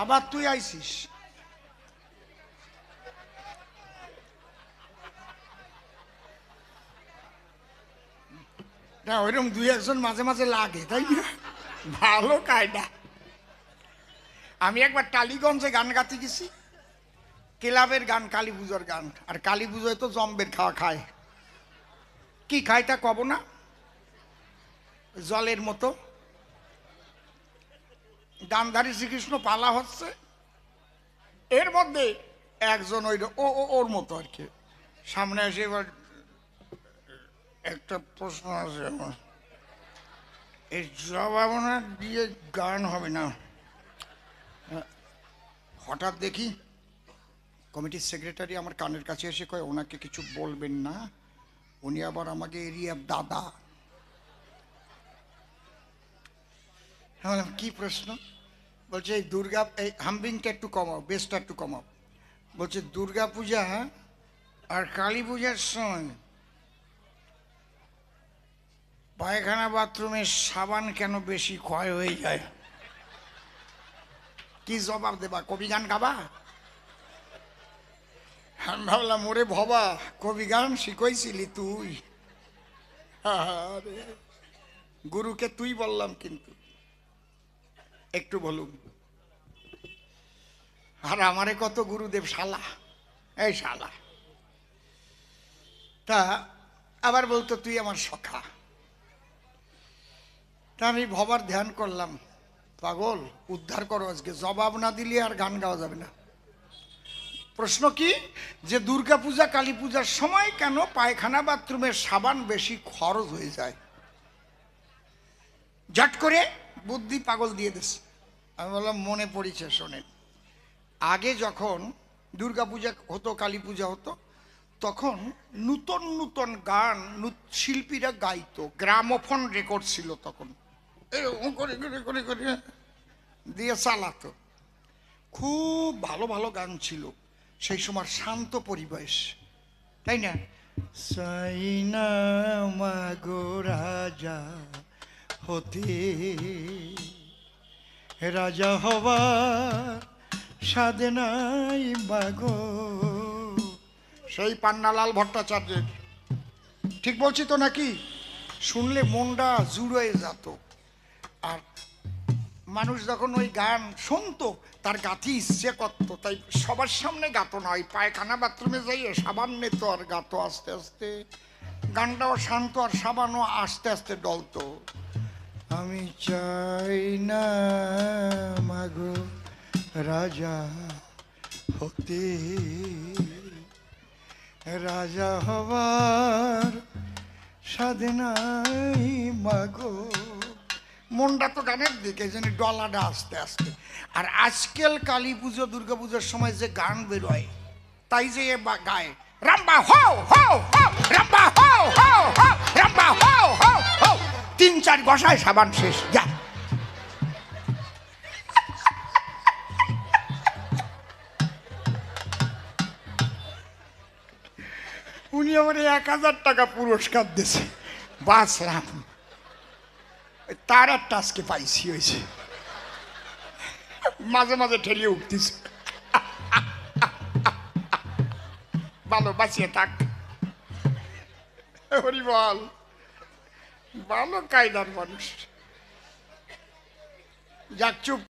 আবার তুই আইছিস? না, ওইরকম দুই একজন মাঝে মাঝে লাগে, তাই না? ভালো কায়দা। আমি একবার টালিগঞ্জে গান গাতে গেছি, ক্লাবের গান, কালী পুজোর গান। আর কালী পুজোয় তো জম্বের খাওয়া খায়। কি খায় তা কব না, জলের মতো। গান্ধারী শ্রীকৃষ্ণ পালা হচ্ছে, এর মধ্যে একজন ওই ওর মতো আর কি সামনে আসে। এবার একটা প্রশ্ন আছে আমার, এই জবাবনা দিয়ে গান হবে না। হঠাৎ দেখি কমিটির সেক্রেটারি আমার কানের কাছে এসে কয়, ওনাকে কিছু বলবেন না, উনি আবার আমাকে এরিয়ার দাদা। কি প্রশ্ন? বলছে এই দুর্গা, এই হাম্বিংটা একটু কমাও, বেসটা একটু কমাও। বলছে দুর্গা পূজা আর কালী পূজার সময় পায়খানা বাথরুমের সাবান কেন বেশি ক্ষয় হয়ে যায়? কি জবাব দেবা? কবি গান গাবা? আমি ভাবলাম, ওরে ভবা, কবি গান শিখাইছিলি তুই? আরে গুরুকে তুই বললাম, কিন্তু একটু বলুন। আর আমারে কত গুরুদেব শালা, এই শালা। তা আবার বলতো তুই আমার সখা। তা আমি ভবার ধ্যান করলাম, পাগল উদ্ধার করো আজকে, জবাব না দিলে আর গান গাওয়া যাবে না। প্রশ্ন কি, যে দুর্গা পূজা কালী পূজার সময় কেন পায়খানা বাথরুমের সাবান বেশি খরচ হয়ে যায়? ঝট করে বুদ্ধি পাগল দিয়ে দিস। আমি বললাম মনে পড়েছে, শোনেন। আগে যখন দুর্গা পূজা হতো, কালী পূজা হতো, তখন নূতন নূতন গান শিল্পীরা গাইতো, গ্রামোফোন রেকর্ড ছিল তখন, এরকম করে করে করে করে দিয়ে চালাতো। খুব ভালো ভালো গান ছিল সেই সময়, শান্ত পরিবেশ, তাই না? সাইনা মাগো রাজা হতে, রাজা হবার সাধে নাই মাগো। সেই পান্নালাল ভট্টাচার্যের, ঠিক বলছি তো নাকি? শুনলে মনটা জুড়ে যেত। আর মানুষ যখন ওই গান শুনতো, তার গাতি ইচ্ছে করতো, তাই সবার সামনে গাতো না, ওই পায়খানা বাথরুমে যাইয়ে সাবান নিত আর গাতো আস্তে আস্তে। গানটাও শান্ত, আর সাবানও আস্তে আস্তে ডলতো। আমি চাই না মাগো রাজা হতে, রাজা হবার সাধনাই মাগো। মনটা তো গানের দিকে, যেন ডলাটা আস্তে আস্তে। আর আজকাল কালী পুজো দুর্গা পুজোর সময় যে গান বেরোয়, তাই যে গায় রাম্বা হো হো হো, রাম্বা হো হো হো, রাম্বা হো হো হো, 3-4 গসায় সাবান শেষ, যা। উনি আমার 1000 টাকা পুরস্কার দিয়েছে, বাঁচলাম। তার একটা আজকে পাইছি হয়েছে, মাঝে মাঝে ঠেলিয়ে উঠতেছে। ভালো, বাঁচিয়ে থাক। হরি বল। ভালো কায়দার মানুষ। যাক, চুপ।